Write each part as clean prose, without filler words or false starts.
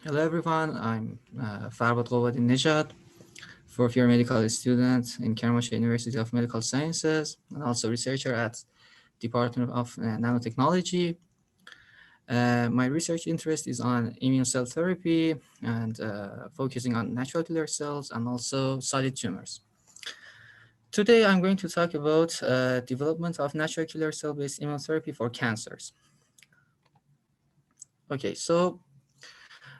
Hello everyone, I'm Farbod Ghobadinezhad, fourth year medical student in Kermanshah University of Medical Sciences and also researcher at Department of Nanotechnology. My research interest is on immune cell therapy and focusing on natural killer cells and also solid tumors. Today I'm going to talk about development of natural killer cell-based immunotherapy for cancers. Okay, so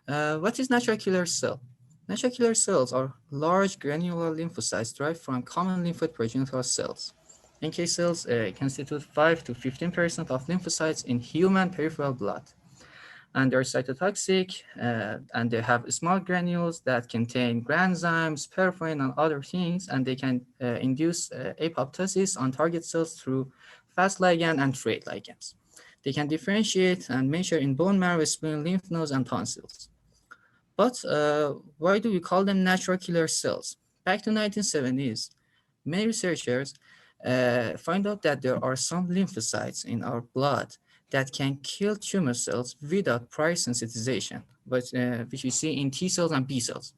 what is natural killer cell? Natural killer cells are large granular lymphocytes derived from common lymphoid progenitor cells. NK cells constitute 5 to 15% of lymphocytes in human peripheral blood, and they're cytotoxic, and they have small granules that contain granzymes, perforin, and other things, and they can induce apoptosis on target cells through fast ligand and trade ligands. They can differentiate and measure in bone marrow, spleen, lymph nodes, and tonsils. But why do we call them natural killer cells? Back to 1970s, many researchers find out that there are some lymphocytes in our blood that can kill tumor cells without prior sensitization, but which we see in T cells and B cells.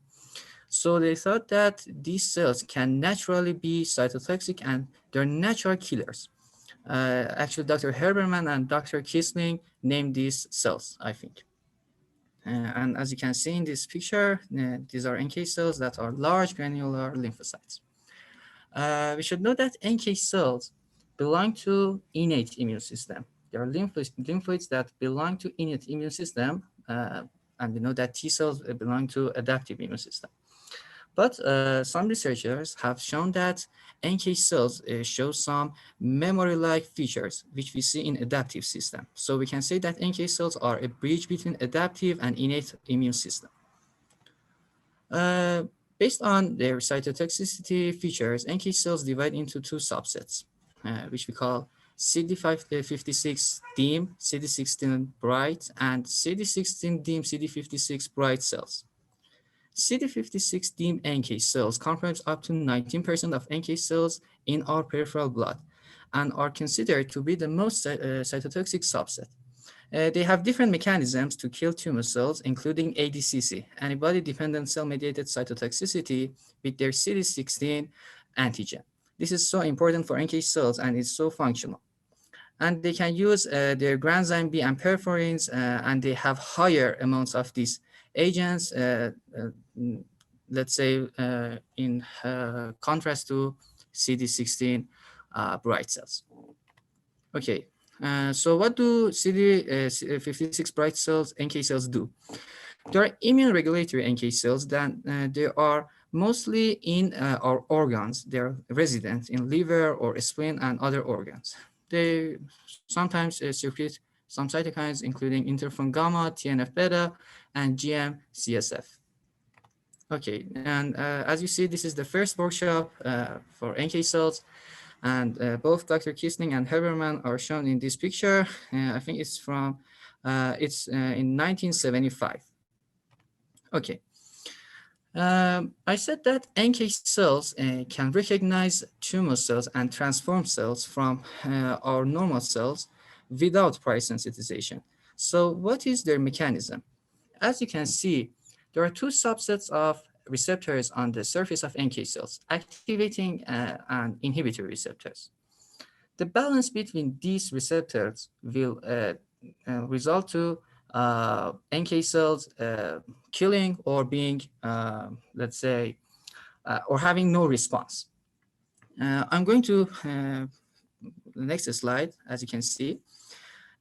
So they thought that these cells can naturally be cytotoxic and they're natural killers. Actually, Dr. Herbermann and Dr. Kisling named these cells, I think. And as you can see in this picture, these are NK cells that are large granular lymphocytes. We should know that NK cells belong to innate immune system. They are lymphoids that belong to innate immune system, and we know that T cells belong to adaptive immune system. But some researchers have shown that NK cells show some memory-like features, which we see in adaptive system. So we can say that NK cells are a bridge between adaptive and innate immune system. Uh, Based on their cytotoxicity features, NK cells divide into two subsets, which we call CD56 dim, CD16 bright, and CD16 dim, CD56 bright cells. CD56 dim NK cells comprise up to 19% of NK cells in our peripheral blood and are considered to be the most cytotoxic subset. They have different mechanisms to kill tumor cells, including ADCC, antibody-dependent cell-mediated cytotoxicity, with their CD16 antigen. This is so important for NK cells and it's so functional. And they can use their granzyme B and perforins, and they have higher amounts of these agents, let's say in contrast to CD16 bright cells. Okay, so what do CD56 bright cells, NK cells do? They are immune regulatory NK cells that they are mostly in our organs. They are resident in liver or spleen and other organs. They sometimes secrete some cytokines, including interferon gamma, TNF beta, and GM-CSF. Okay, and as you see, this is the first workshop for NK cells, and both Dr. Kisling and Herbermann are shown in this picture. I think it's from, in 1975. Okay. I said that NK cells can recognize tumor cells and transform cells from our normal cells without prior sensitization. So what is their mechanism? As you can see, there are two subsets of receptors on the surface of NK cells, activating and inhibitory receptors. The balance between these receptors will result to NK cells killing or being, let's say, or having no response. I'm going to the next slide. As you can see,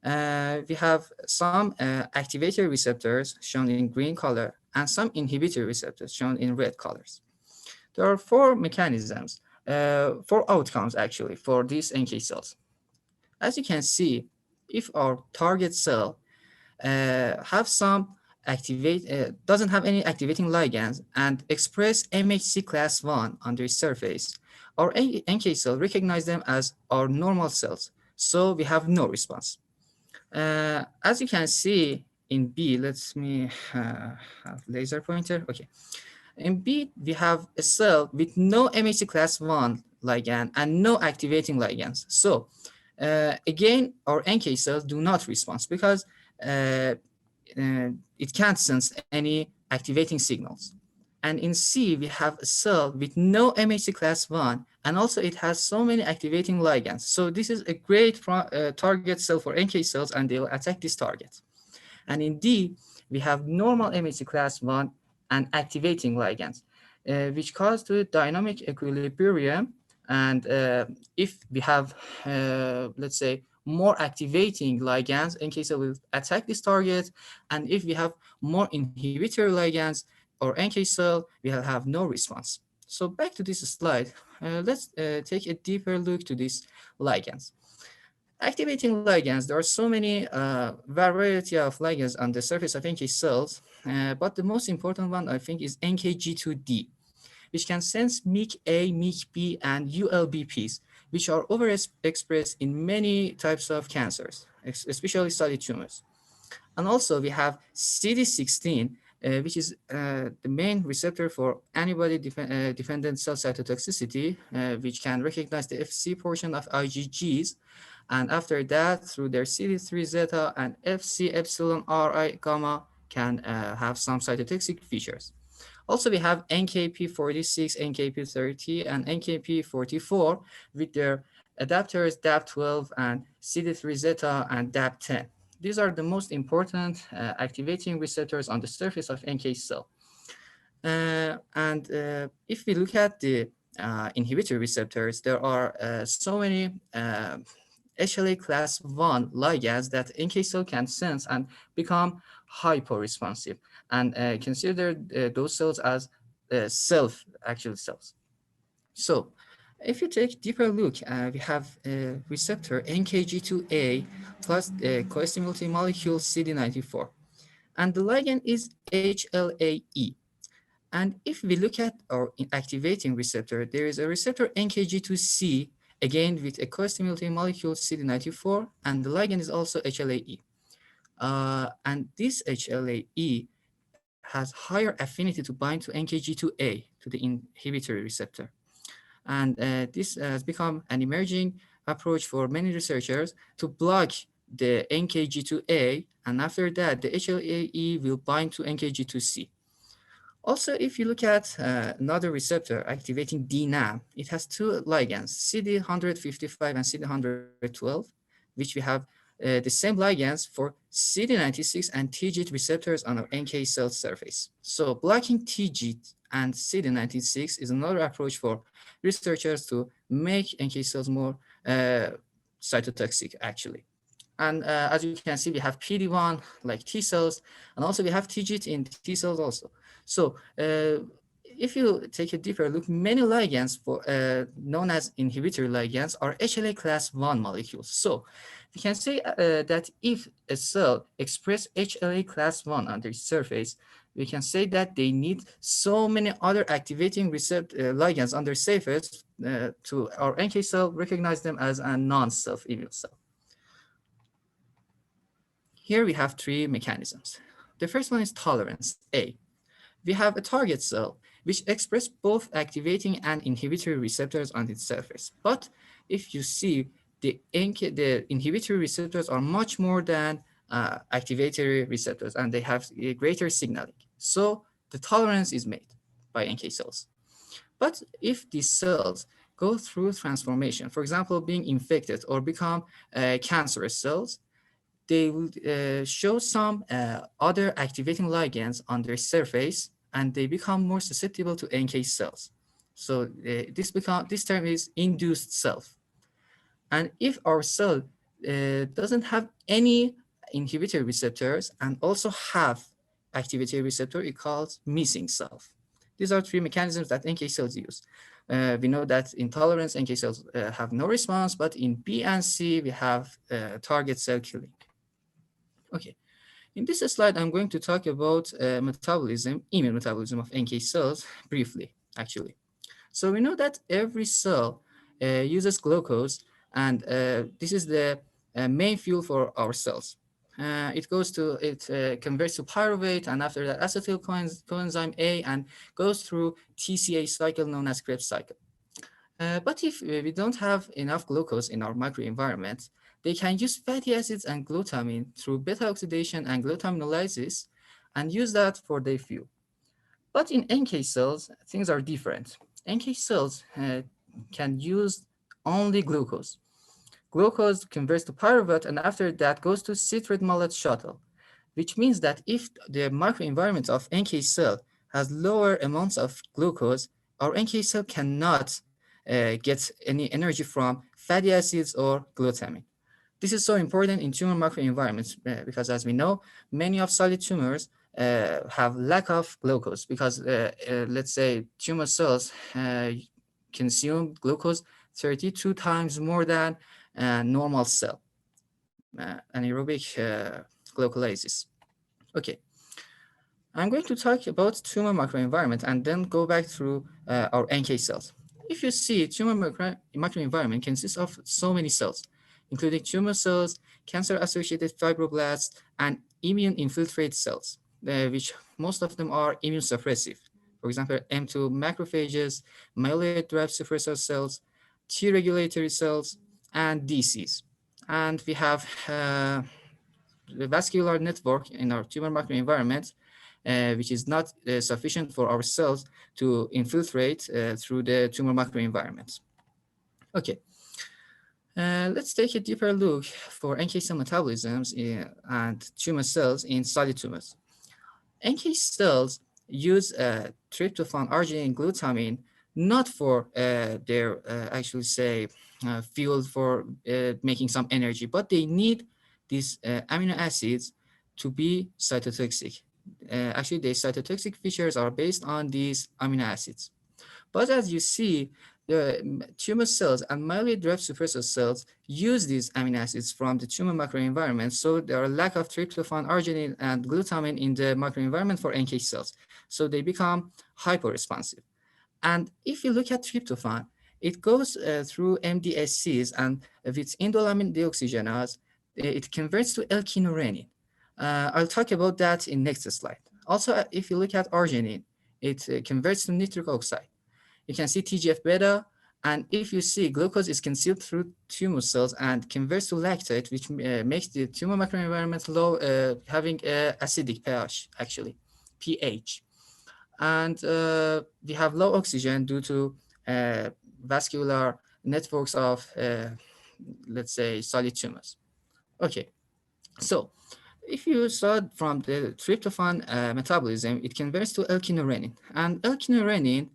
we have some activator receptors shown in green color and some inhibitory receptors shown in red colors. There are four mechanisms, four outcomes actually for these NK cells. As you can see, if our target cell have some doesn't have any activating ligands and express MHC class 1 on their surface, our NK cell recognize them as our normal cells, so we have no response. As you can see in B, let me have laser pointer. Okay. In B, we have a cell with no MHC class 1 ligand and no activating ligands. So again, our NK cells do not respond because it can't sense any activating signals. And in C, we have a cell with no MHC class 1, and also it has so many activating ligands. So this is a great target cell for NK cells, and they will attack this target. And in D, we have normal MHC class 1 and activating ligands, which cause to dynamic equilibrium. And if we have, let's say, more activating ligands, NK cell will attack this target. And if we have more inhibitory ligands or NK cell, we will have no response. So back to this slide, let's take a deeper look to these ligands. Activating ligands, there are so many variety of ligands on the surface of NK cells, but the most important one, I think, is NKG2D, which can sense MYC-A, MYC-B, and ULBPs, which are overexpressed in many types of cancers, especially solid tumors. And also we have CD16, which is the main receptor for antibody-dependent cell cytotoxicity, which can recognize the Fc portion of IgGs. And after that, through their CD3 zeta and Fc epsilon Ri gamma, can have some cytotoxic features. Also, we have NKP46, NKP30, and NKP44 with their adapters DAP12 and CD3 zeta and DAP10. These are the most important activating receptors on the surface of NK cell. If we look at the inhibitory receptors, there are so many HLA class 1 ligands that NK cell can sense and become hyporesponsive, and consider those cells as self-actual cells. So if you take a deeper look, we have a receptor NKG2A plus the co-stimulating molecule CD94, and the ligand is HLA-E. And if we look at our activating receptor, there is a receptor NKG2C, again with a co-stimulating molecule CD94, and the ligand is also HLA-E. And this HLA-E has higher affinity to bind to NKG2A, to the inhibitory receptor. And this has become an emerging approach for many researchers to block the NKG2A, and after that, the HLA-E will bind to NKG2C. Also, if you look at another receptor activating DNAM, it has two ligands, CD155 and CD112, which we have the same ligands for CD96 and TIGIT receptors on our NK cell surface. So blocking TIGIT and CD96 is another approach for researchers to make NK cells more cytotoxic, actually. And as you can see, we have PD-1 like T cells, and also we have TIGIT in T cells also. So if you take a deeper look, many ligands for known as inhibitory ligands are HLA class 1 molecules. So we can say that if a cell expresses HLA class 1 on their surface, we can say that they need so many other activating ligands on their surface to our NK cell recognize them as a non-self immune cell. Here we have three mechanisms. The first one is tolerance, A. We have a target cell which expresses both activating and inhibitory receptors on its surface. But if you see, the inhibitory receptors are much more than activatory receptors, and they have a greater signaling. So the tolerance is made by NK cells. But if these cells go through transformation, for example, being infected or become cancerous cells, they will show some other activating ligands on their surface, and they become more susceptible to NK cells. So this term is induced self. And if our cell doesn't have any inhibitory receptors and also have activatory receptor, it calls missing self. These are three mechanisms that NK cells use. We know that in tolerance, NK cells have no response, but in B and C, we have target cell killing. Okay, in this slide, I'm going to talk about metabolism, immune metabolism of NK cells briefly, actually. So we know that every cell uses glucose, and this is the main fuel for our cells. It converts to pyruvate, and after that acetyl coenzyme A, and goes through TCA cycle known as Krebs cycle. But if we don't have enough glucose in our microenvironment, they can use fatty acids and glutamine through beta oxidation and glutaminolysis and use that for their fuel. But in NK cells, things are different. NK cells can use only glucose. Glucose converts to pyruvate and after that goes to citrate malate shuttle, which means that if the microenvironment of NK cell has lower amounts of glucose, our NK cell cannot get any energy from fatty acids or glutamine. This is so important in tumor microenvironments because, as we know, many of solid tumors have lack of glucose because, let's say, tumor cells consume glucose 32 times more than a normal cell, anaerobic glucolysis. Okay, I'm going to talk about tumor microenvironment and then go back through our NK cells. If you see, tumor microenvironment consists of so many cells, including tumor cells, cancer-associated fibroblasts, and immune infiltrate cells, which most of them are immune suppressive. For example, M2 macrophages, myeloid-derived suppressor cells, T regulatory cells, and DCs. And we have the vascular network in our tumor microenvironment, which is not sufficient for our cells to infiltrate through the tumor microenvironment. Okay, let's take a deeper look for NK cell metabolisms and tumor cells in solid tumors. NK cells use tryptophan, arginine, and glutamine not for their actually say fuel for making some energy, but they need these amino acids to be cytotoxic. Actually, the cytotoxic features are based on these amino acids. But as you see, the tumor cells and myeloid-derived suppressor cells use these amino acids from the tumor microenvironment, so there are lack of tryptophan, arginine, and glutamine in the microenvironment for NK cells. So they become hyperresponsive. And if you look at tryptophan, it goes through MDSCs and with indolamine deoxygenase, it converts to L-kynurenine. I'll talk about that in next slide. Also, if you look at arginine, it converts to nitric oxide. You can see TGF-beta, and if you see glucose is consumed through tumor cells and converts to lactate, which makes the tumor microenvironment low, having acidic pH, actually, pH. And we have low oxygen due to vascular networks of, let's say, solid tumors. Okay, so if you saw from the tryptophan metabolism, it converts to L-kynurenine, and L-kynurenine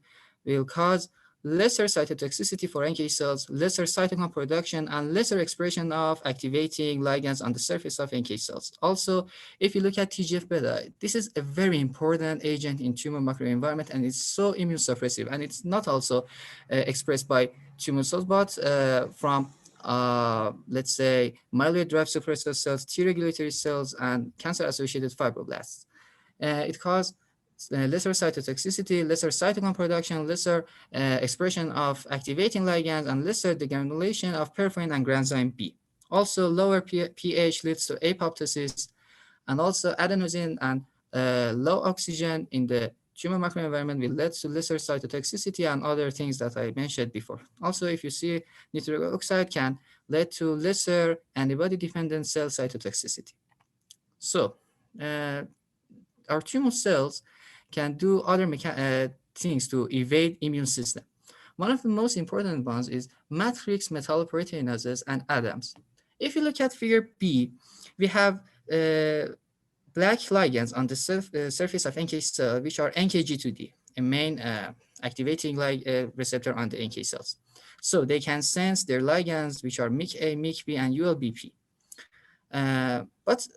will cause lesser cytotoxicity for NK cells, lesser cytokine production, and lesser expression of activating ligands on the surface of NK cells. Also, if you look at TGF-beta, this is a very important agent in tumor microenvironment, and it's so immune suppressive, and it's not also expressed by tumor cells, but from let's say, myeloid-derived suppressor cells, T regulatory cells, and cancer-associated fibroblasts. It causes lesser cytotoxicity, lesser cytokine production, lesser expression of activating ligands, and lesser degranulation of perforin and granzyme B. Also, lower pH leads to apoptosis, and also adenosine and low oxygen in the tumor microenvironment will lead to lesser cytotoxicity and other things that I mentioned before. Also, if you see, nitric oxide can lead to lesser antibody-dependent cell cytotoxicity. So, our tumor cells can do other things to evade immune system. One of the most important ones is matrix metalloproteinases and ADAMs. If you look at figure B, we have black ligands on the surface of NK cell, which are NKG2D, a main activating receptor on the NK cells. So they can sense their ligands, which are MYC-A, MYC-B, and ULBP. But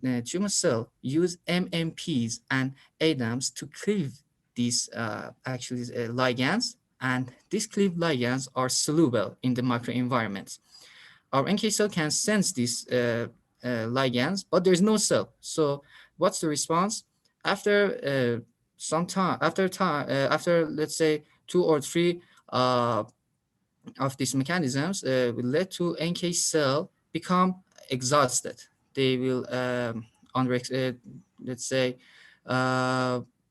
the tumor cell use MMPs and ADAMs to cleave these ligands, and these cleaved ligands are soluble in the microenvironment. Our NK cell can sense these ligands, but there's no cell. So what's the response? After some time, after let's say 2 or 3 of these mechanisms, will lead to NK cell become exhausted. They will, let's say,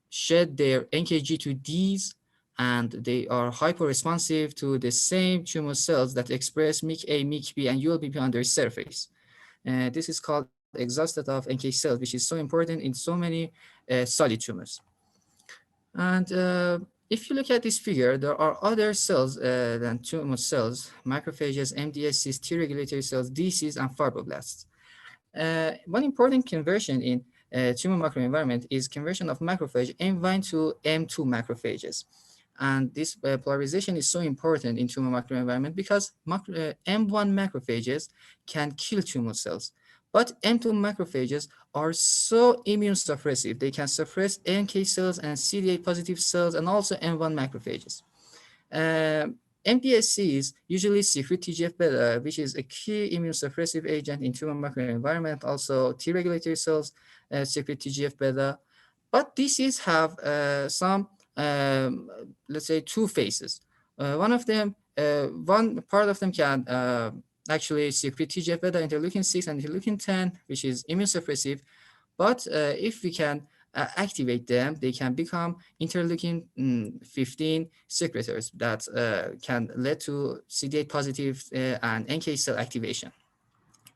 shed their NKG2Ds and they are hyper-responsive to the same tumor cells that express MIC-A, MIC-B, and ULBP on their surface. This is called exhausted of NK cells, which is so important in so many solid tumors. And if you look at this figure, there are other cells than tumor cells: macrophages, MDSCs, T regulatory cells, DCs, and fibroblasts. One important conversion in tumor microenvironment is conversion of macrophage M1 to M2 macrophages. And this polarization is so important in tumor microenvironment because M1 macrophages can kill tumor cells, but M2 macrophages are so immune suppressive. They can suppress NK cells and CD8 positive cells and also M1 macrophages. MDSCs usually secrete TGF-beta, which is a key immunosuppressive agent in tumor microenvironment. Also, T regulatory cells secrete TGF-beta. But DCs have some, let's say, two phases. One part of them can actually secrete TGF-beta, interleukin-6 and interleukin-10, which is immunosuppressive. But if we can activate them, they can become interleukin 15 secretors that can lead to CD8 positive and NK cell activation.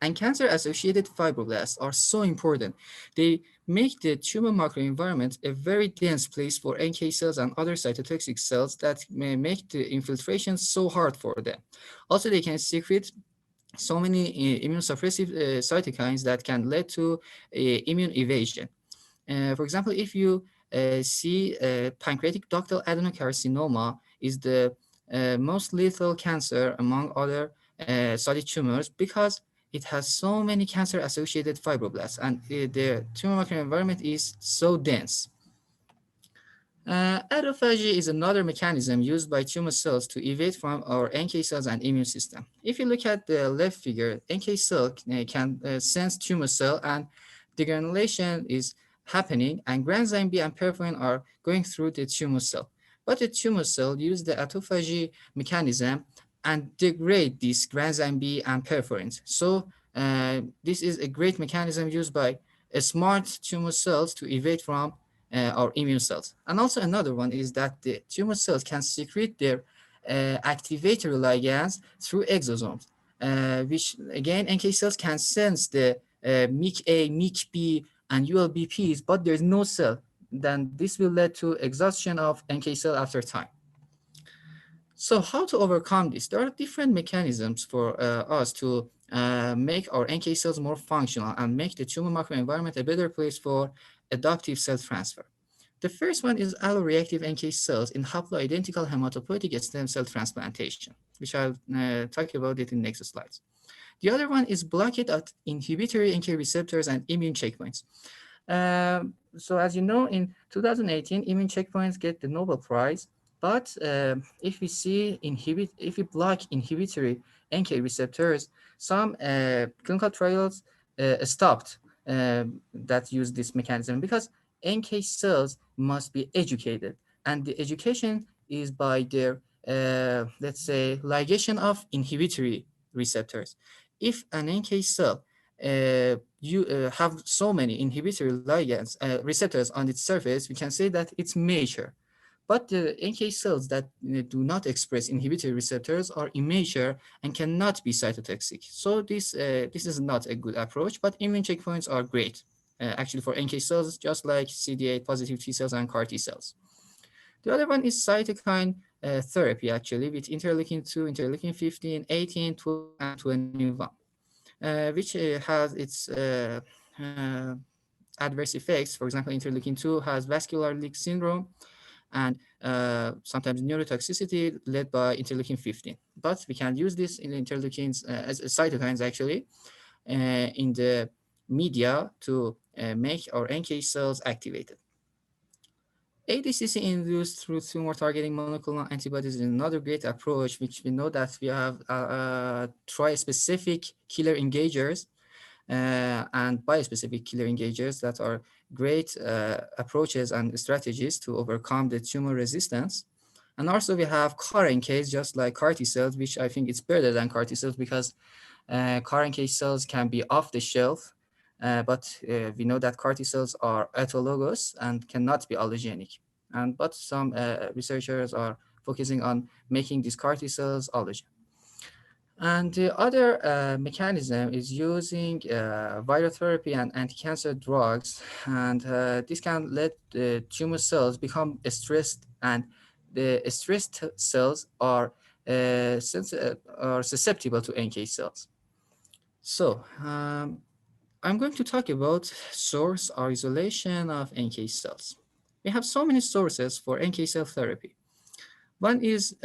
And cancer-associated fibroblasts are so important. They make the tumor microenvironment a very dense place for NK cells and other cytotoxic cells that may make the infiltration so hard for them. Also, they can secrete so many immunosuppressive cytokines that can lead to immune evasion. For example, if you see pancreatic ductal adenocarcinoma is the most lethal cancer among other solid tumors because it has so many cancer-associated fibroblasts and the tumor microenvironment is so dense. Aerophagy is another mechanism used by tumor cells to evade from our NK cells and immune system. If you look at the left figure, NK cell can sense tumor cell and degranulation is happening and granzyme B and perforin are going through the tumor cell. But the tumor cell use the autophagy mechanism and degrade these granzyme B and perforins. So this is a great mechanism used by smart tumor cells to evade from our immune cells. And also another one is that the tumor cells can secrete their activatory ligands through exosomes, which again, NK cells can sense the MIC-A, MIC-B, and ULBPs, but there's no cell. Then this will lead to exhaustion of NK cell after time. So how to overcome this? There are different mechanisms for us to make our NK cells more functional and make the tumor microenvironment a better place for adaptive cell transfer. The first one is alloreactive NK cells in haploidentical hematopoietic stem cell transplantation, which I'll talk about it in next slides. The other one is blockade of inhibitory NK receptors and immune checkpoints. So as you know, in 2018, immune checkpoints get the Nobel Prize. But if we block inhibitory NK receptors, some clinical trials stopped that use this mechanism because NK cells must be educated, and the education is by their let's say ligation of inhibitory receptors. If an NK cell you have so many inhibitory ligands receptors on its surface, we can say that it's mature. But the NK cells that do not express inhibitory receptors are immature and cannot be cytotoxic. So this is not a good approach, but immune checkpoints are great, actually for NK cells, just like CD8 positive T cells and CAR T cells. The other one is cytokine therapy, actually, with interleukin-2, interleukin-15, 18, 12, and 21, which has its adverse effects. For example, interleukin-2 has vascular leak syndrome and sometimes neurotoxicity led by interleukin-15. But we can use this in interleukins as cytokines actually in the media to make our NK cells activated. ADCC induced through tumor targeting monoclonal antibodies is another great approach, which we know that we have tri-specific killer engagers and bispecific killer engagers that are great approaches and strategies to overcome the tumor resistance. And also we have CAR NKs, just like CAR T cells, which I think it's better than CAR T cells because CAR NK cells can be off the shelf, but we know that CAR T cells are autologous and cannot be allogenic. And but some researchers are focusing on making these CAR T cells allogeneic. And the other mechanism is using viral therapy and anti-cancer drugs, and this can let the tumor cells become stressed, and the stressed cells are susceptible to NK cells. So I'm going to talk about source or isolation of NK cells. We have so many sources for NK cell therapy. One is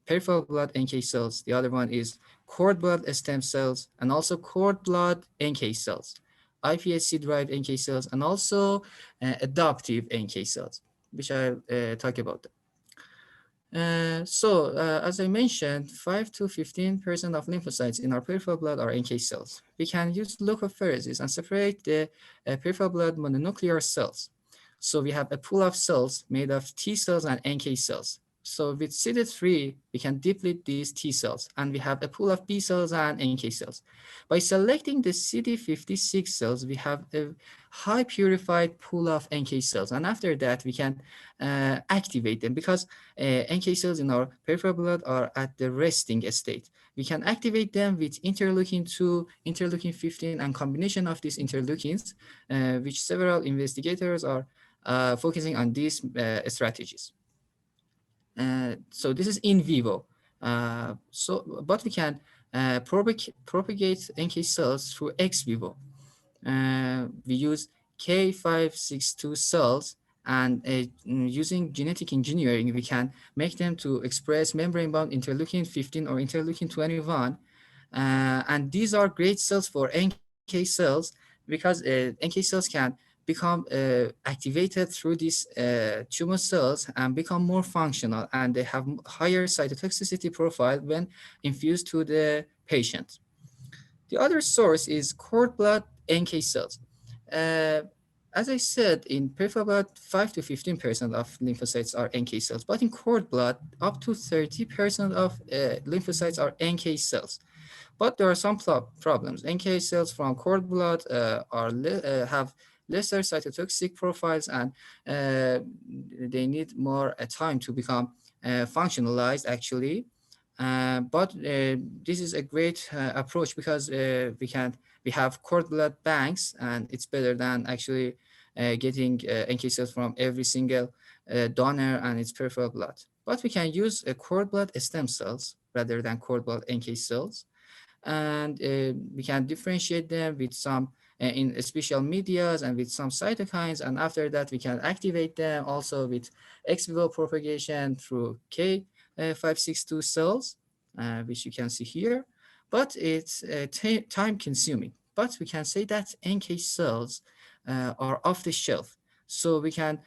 peripheral blood NK cells. The other one is cord blood stem cells, and also cord blood NK cells, iPSC-derived NK cells, and also adoptive NK cells, which I'll talk about. As I mentioned, 5 to 15% of lymphocytes in our peripheral blood are NK cells. We can use leukapheresis and separate the peripheral blood mononuclear cells. So we have a pool of cells made of T cells and NK cells. So with CD3, we can deplete these T cells, and we have a pool of B cells and NK cells. By selecting the CD56 cells, we have a high purified pool of NK cells, and after that, we can activate them because NK cells in our peripheral blood are at the resting state. We can activate them with interleukin 2, interleukin 15, and combination of these interleukins, which several investigators are focusing on these strategies. So this is in vivo. But we can propagate NK cells through ex vivo. We use K562 cells, and using genetic engineering, we can make them to express membrane-bound interleukin 15 or interleukin 21. And these are great cells for NK cells because NK cells can become activated through these tumor cells and become more functional, and they have higher cytotoxicity profile when infused to the patient. The other source is cord blood NK cells. Uh, as I said, in peripheral blood, 5 to 15% of lymphocytes are NK cells, but in cord blood, up to 30% of lymphocytes are NK cells. But there are some problems. NK cells from cord blood have lesser cytotoxic profiles, and they need more time to become functionalized, actually. But this is a great approach because we have cord blood banks, and it's better than actually getting NK cells from every single donor and its peripheral blood. But we can use cord blood stem cells rather than cord blood NK cells, and we can differentiate them with some in special medias and with some cytokines, and after that we can activate them also with ex vivo propagation through K562 cells, which you can see here. But it's time consuming. But we can say that NK cells are off the shelf. So we can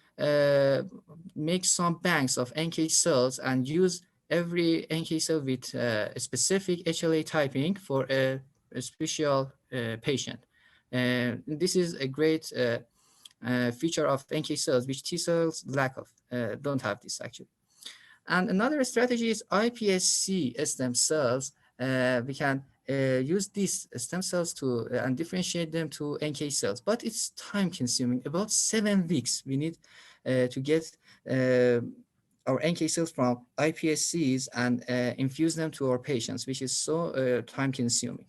make some banks of NK cells and use every NK cell with a specific HLA typing for a special patient. This is a great feature of NK cells, which T cells lack of, don't have this actually. And another strategy is iPSC stem cells. We can use these stem cells to and differentiate them to NK cells, but it's time consuming. About 7 weeks we need to get our NK cells from iPSCs and infuse them to our patients, which is so time consuming.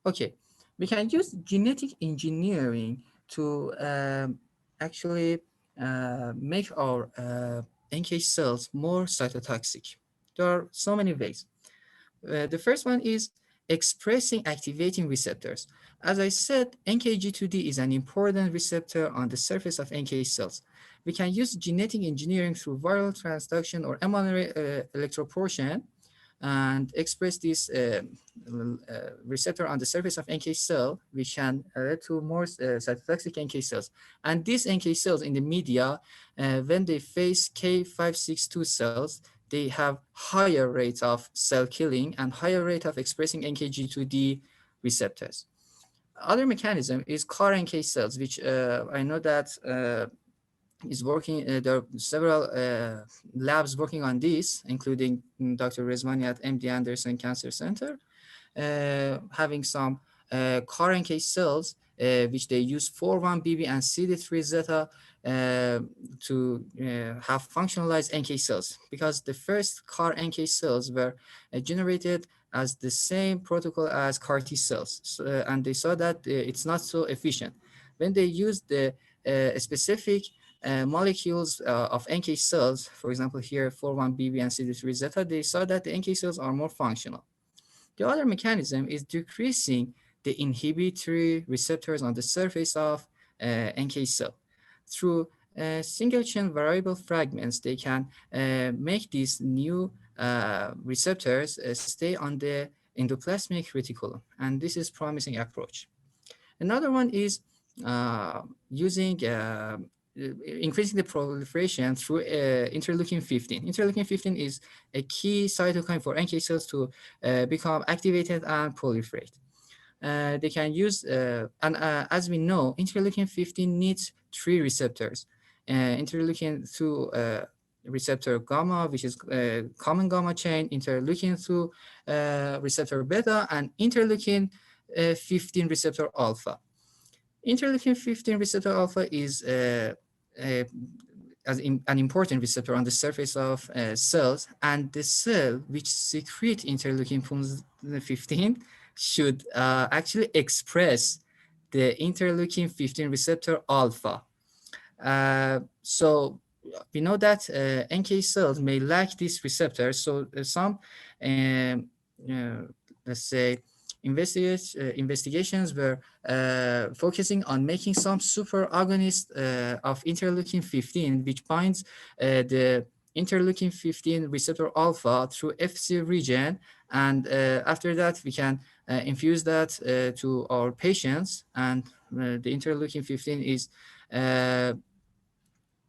Okay, we can use genetic engineering to actually make our NK cells more cytotoxic. There are so many ways. The first one is expressing activating receptors. As I said, NKG2D is an important receptor on the surface of NK cells. We can use genetic engineering through viral transduction or mRNA electroporation and express this receptor on the surface of NK cell, which can lead to more cytotoxic NK cells. And these NK cells in the media, when they face K562 cells, they have higher rates of cell killing and higher rate of expressing NKG2D receptors. Other mechanism is CAR NK cells, which I know that is working. There are several labs working on this, including Dr. Rezvani at MD Anderson Cancer Center, having some CAR NK cells which they use 4-1BB and CD3 zeta to have functionalized NK cells, because the first CAR NK cells were generated as the same protocol as CAR T cells, so, and they saw that it's not so efficient. When they used the specific molecules of NK cells, for example here 4-1BB and CD3 zeta, they saw that the NK cells are more functional. The other mechanism is decreasing the inhibitory receptors on the surface of NK cell. Through single chain variable fragments, they can make these new receptors stay on the endoplasmic reticulum, and this is promising approach. Another one is using increasing the proliferation through interleukin 15. Interleukin 15 is a key cytokine for NK cells to become activated and proliferate. They can use, and as we know, interleukin 15 needs 3 receptors. Interleukin 2 receptor gamma, which is common gamma chain, interleukin 2 receptor beta, and interleukin 15 receptor alpha. Interleukin 15 receptor alpha is an important receptor on the surface of cells, and the cell which secrete interleukin 15 should actually express the interleukin 15 receptor alpha. So we know that NK cells may lack this receptor, so some let's say investigations were focusing on making some super agonist of interleukin 15, which binds the interleukin 15 receptor alpha through FC region, and after that we can infuse that to our patients, and the interleukin 15 is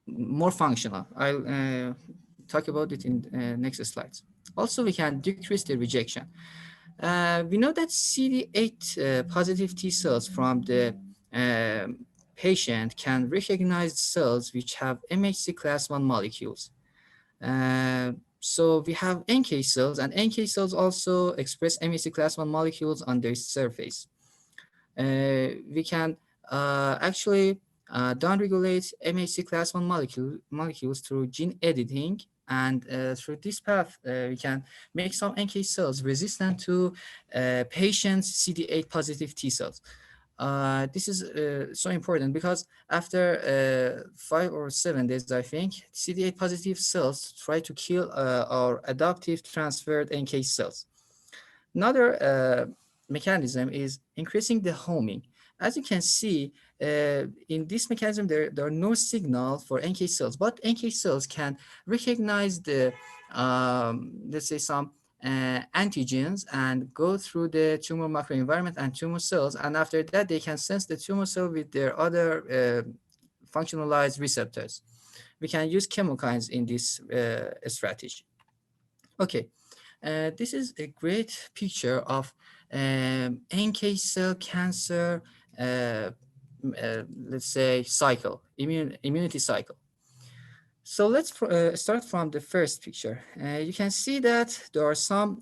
more functional. I'll talk about it in next slides. Also, we can decrease the rejection. We know that CD8 positive T cells from the patient can recognize cells which have MHC class 1 molecules. So we have NK cells, and NK cells also express MHC class 1 molecules on their surface. We can actually downregulate MHC class 1 molecules through gene editing, and through this path, we can make some NK cells resistant to patients' CD8 positive T cells. This is so important because after 5 or 7 days, I think, CD8 positive cells try to kill our adoptive transferred NK cells. Another mechanism is increasing the homing. As you can see, in this mechanism, there are no signal for NK cells, but NK cells can recognize the, let's say, some antigens and go through the tumor microenvironment and tumor cells. And after that, they can sense the tumor cell with their other functionalized receptors. We can use chemokines in this strategy. Okay, this is a great picture of NK cell cancer, let's say, cycle, immunity cycle. So let's start from the first picture. You can see that there are some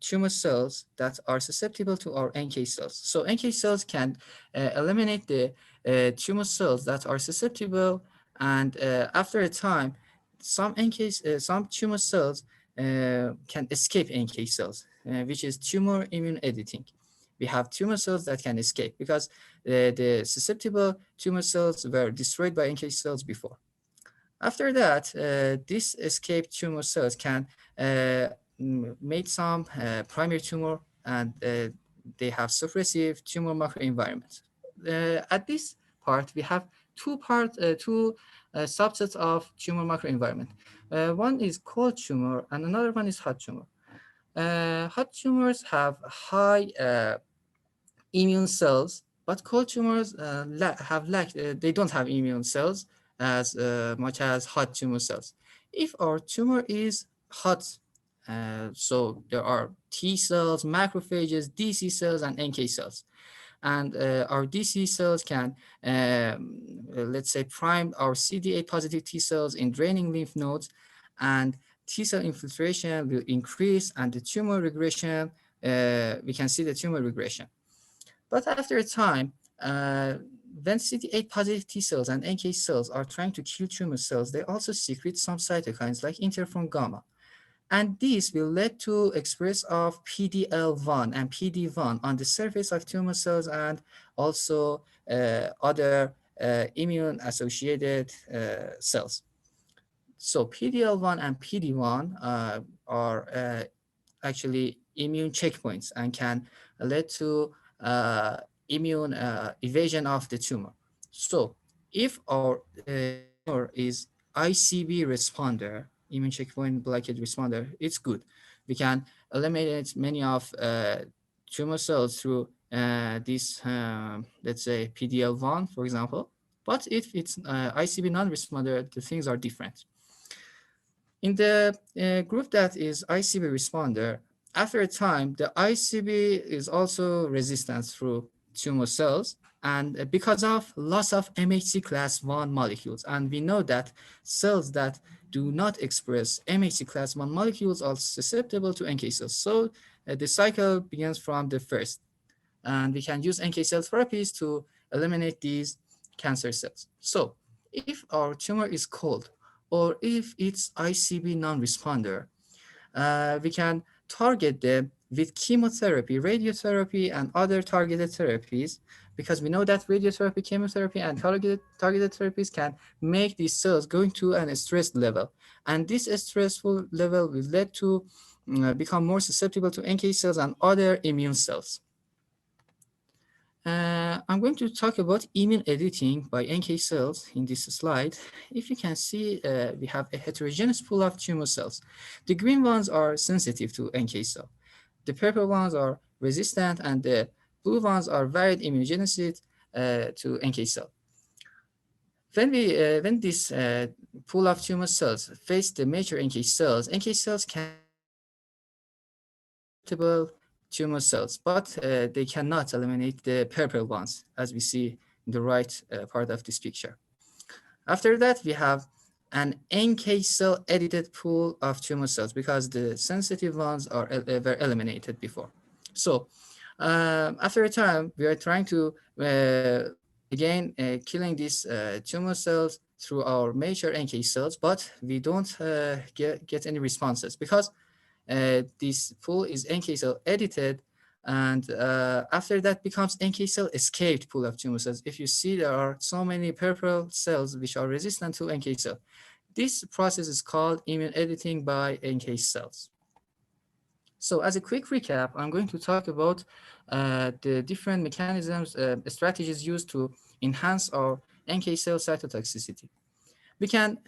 tumor cells that are susceptible to our NK cells. So NK cells can eliminate the tumor cells that are susceptible, and after a time, some tumor cells can escape NK cells, which is tumor immune editing. We have tumor cells that can escape because the susceptible tumor cells were destroyed by NK cells before. After that, these escaped tumor cells can make some primary tumor, and they have suppressive tumor microenvironment. At this part, we have two subsets of tumor microenvironment. One is cold tumor, and another one is hot tumor. Hot tumors have high immune cells, but cold tumors they don't have immune cells as much as hot tumor cells. If our tumor is hot, so there are T cells, macrophages, DC cells, and NK cells. And our DC cells can, let's say, prime our CD8 positive T cells in draining lymph nodes, and T cell infiltration will increase, and the tumor regression, we can see the tumor regression. But after a time, when CD8 positive T cells and NK cells are trying to kill tumor cells, they also secrete some cytokines like interferon gamma. And this will lead to express of PDL1 and PD1 on the surface of tumor cells and also other immune-associated cells. So PDL1 and PD1 are actually immune checkpoints and can lead to immune evasion of the tumor. So if our tumor is ICB responder, immune checkpoint blockade responder, it's good. We can eliminate many of tumor cells through this, let's say PDL1, for example. But if it's ICB non-responder, the things are different. In the group that is ICB responder, after a time, the ICB is also resistant through tumor cells and because of loss of MHC class 1 molecules. And we know that cells that do not express MHC class 1 molecules are susceptible to NK cells. So the cycle begins from the first. And we can use NK cell therapies to eliminate these cancer cells. So if our tumor is cold or if it's ICB non-responder, we can target them with chemotherapy, radiotherapy, and other targeted therapies, because we know that radiotherapy, chemotherapy, and targeted therapies can make these cells going to an stress level. And this stressful level will lead to become more susceptible to NK cells and other immune cells. I'm going to talk about immune editing by NK cells in this slide. If you can see, we have a heterogeneous pool of tumor cells. The green ones are sensitive to NK cell. The purple ones are resistant, and the blue ones are varied immunogenicity to NK cell. When this pool of tumor cells face the mature NK cells can eliminate tumor cells, but they cannot eliminate the purple ones, as we see in the right part of this picture. After that, we have an NK cell edited pool of tumor cells because the sensitive ones were eliminated before. So after a time, we are trying to again killing these tumor cells through our mature NK cells, but we don't get any responses because this pool is NK cell edited, and after that becomes NK cell escaped pool of tumor cells. If you see, there are so many purple cells which are resistant to NK cell. This process is called immune editing by NK cells. So as a quick recap, I'm going to talk about the different mechanisms, strategies used to enhance our NK cell cytotoxicity. We can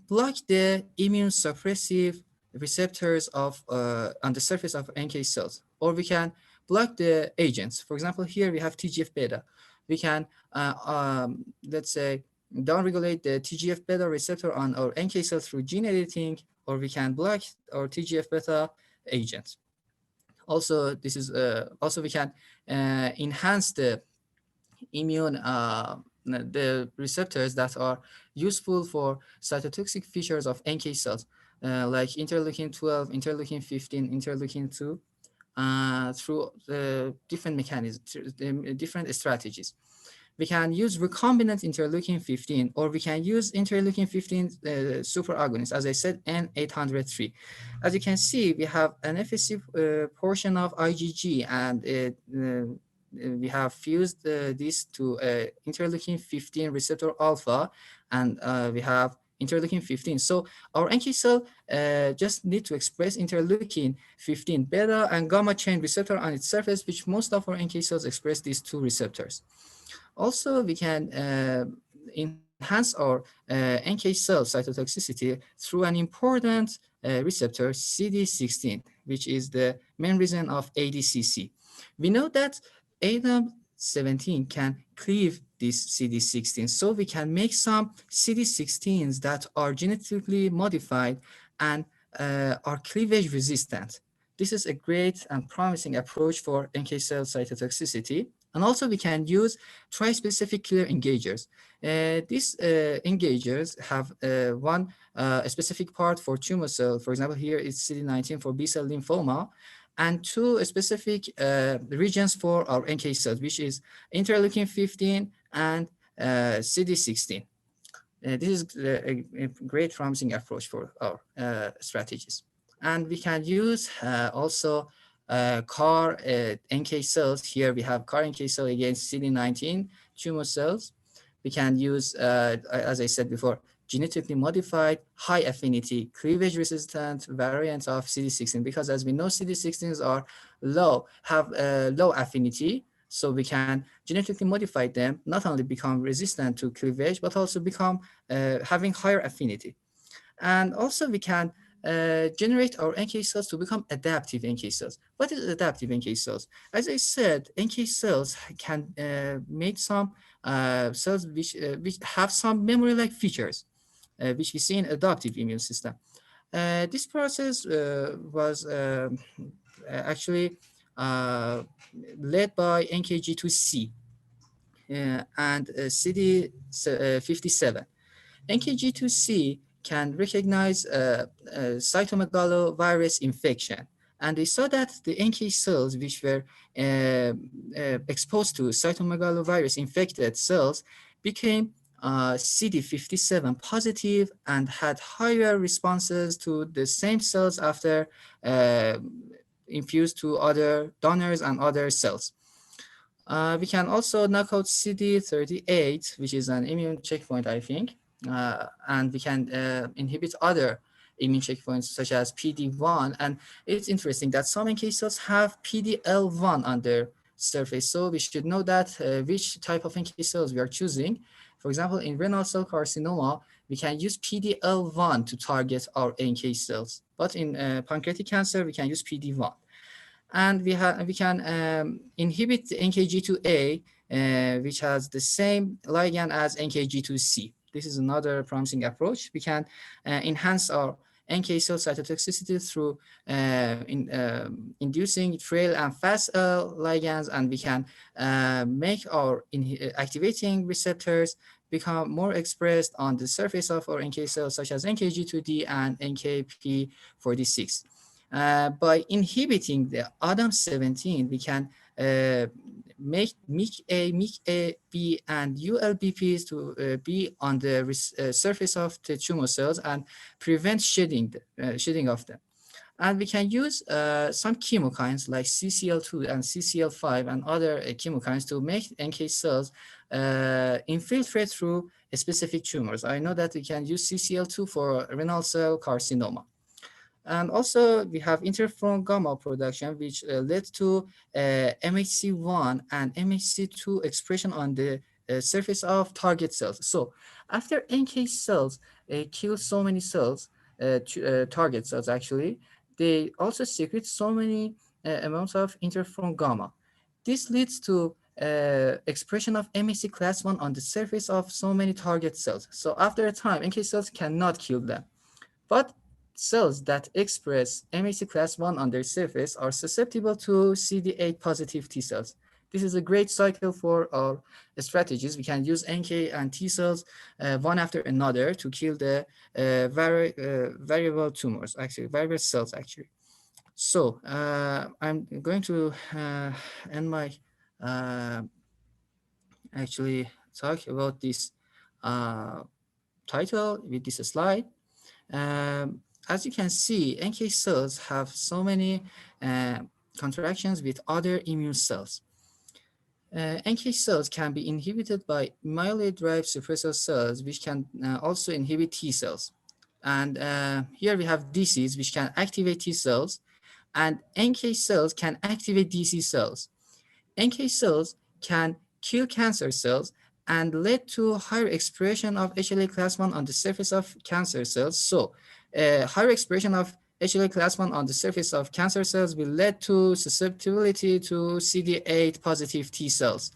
block the immune suppressive receptors of on the surface of NK cells, or we can block the agents. For example, here we have TGF beta. We can, let's say, downregulate the TGF beta receptor on our NK cells through gene editing, or we can block our TGF beta agent. Also, this is also we can enhance the immune the receptors that are useful for cytotoxic features of NK cells, like interleukin 12, interleukin 15, interleukin 2, through different mechanisms, different strategies. We can use recombinant interleukin 15, or we can use interleukin 15 superagonist, as I said, N803. As you can see, we have an FSC portion of IgG, and we have fused this to interleukin 15 receptor alpha, and we have interleukin 15. So our NK cell just need to express interleukin 15 beta and gamma chain receptor on its surface, which most of our NK cells express these two receptors. Also, we can enhance our NK cell cytotoxicity through an important receptor, CD16, which is the main reason of ADCC. We know that ADAM17 can cleave this CD16, so we can make some CD16s that are genetically modified and are cleavage resistant. This is a great and promising approach for NK cell cytotoxicity. And also we can use tri-specific killer engagers. These engagers have one specific part for tumor cell. For example, here it's CD19 for B-cell lymphoma. and two specific regions for our NK cells, which is interleukin 15 and CD16. This is a great promising approach for our strategies. And we can use also CAR NK cells. Here we have CAR NK cell against CD19 tumor cells. We can use, as I said before, genetically modified, high affinity, cleavage resistant variants of CD16, because as we know, CD16s are have low affinity. So we can genetically modify them, not only become resistant to cleavage, but also become having higher affinity. And also we can generate our NK cells to become adaptive NK cells. What is adaptive NK cells? As I said, NK cells can make some cells which have some memory-like features, which we see in adaptive immune system. This process was actually uh, led by NKG2C and CD57. NKG2C can recognize cytomegalovirus infection. And they saw that the NK cells which were exposed to cytomegalovirus infected cells became CD57 positive and had higher responses to the same cells after uh, infused to other donors and other cells. We can also knock out CD38, which is an immune checkpoint, I think, and we can inhibit other immune checkpoints such as PD1. And it's interesting that some NK cells have PDL1 on their surface, so we should know that which type of NK cells we are choosing. For example, in renal cell carcinoma, we can use PDL1 to target our NK cells, but in pancreatic cancer, we can use PD1. And we can inhibit NKG2A, which has the same ligand as NKG2C. This is another promising approach. We can enhance our NK cell cytotoxicity through inducing frail and fast ligands, and we can make our activating receptors become more expressed on the surface of our NK cells, such as NKG2D and NKP46. By inhibiting the ADAM17, we can make MIC-A, MIC-A-B, and ULBPs to be on the surface of the tumor cells and prevent shedding of them. And we can use some chemokines like CCL2 and CCL5 and other chemokines to make NK cells infiltrate through specific tumors. I know that we can use CCL2 for renal cell carcinoma. And also we have interferon gamma production, which led to MHC1 and MHC2 expression on the surface of target cells. So after NK cells kill so many cells, target cells actually, they also secrete so many amounts of interferon gamma. This leads to expression of MHC class 1 on the surface of so many target cells. So after a time, NK cells cannot kill them. But cells that express MHC class 1 on their surface are susceptible to CD8 positive T cells. This is a great cycle for our strategies. We can use NK and T cells one after another to kill the variable tumors, actually, variable cells, actually. So I'm going to end my actually talk about this title with this slide. As you can see, NK cells have so many interactions with other immune cells. NK cells can be inhibited by myeloid-derived suppressor cells, which can also inhibit T cells. And here we have DCs, which can activate T cells, and NK cells can activate DC cells. NK cells can kill cancer cells and lead to higher expression of HLA class 1 on the surface of cancer cells. So higher expression of HLA class 1 on the surface of cancer cells will lead to susceptibility to CD8 positive T cells.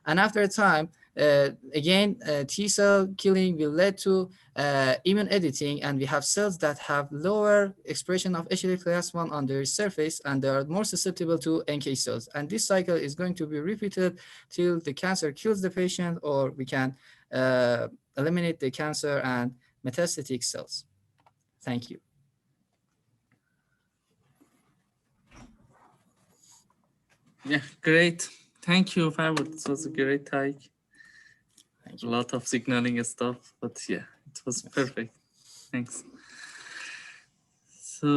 And after a time, again, T cell killing will lead to immune editing, and we have cells that have lower expression of HLA class 1 on their surface, and they are more susceptible to NK cells. And this cycle is going to be repeated till the cancer kills the patient, or we can eliminate the cancer and metastatic cells. Thank you. Yeah, great. Thank you, Farbod. It was a great talk. Thank A you. lot of signaling stuff, but yeah, it was perfect. Thanks. So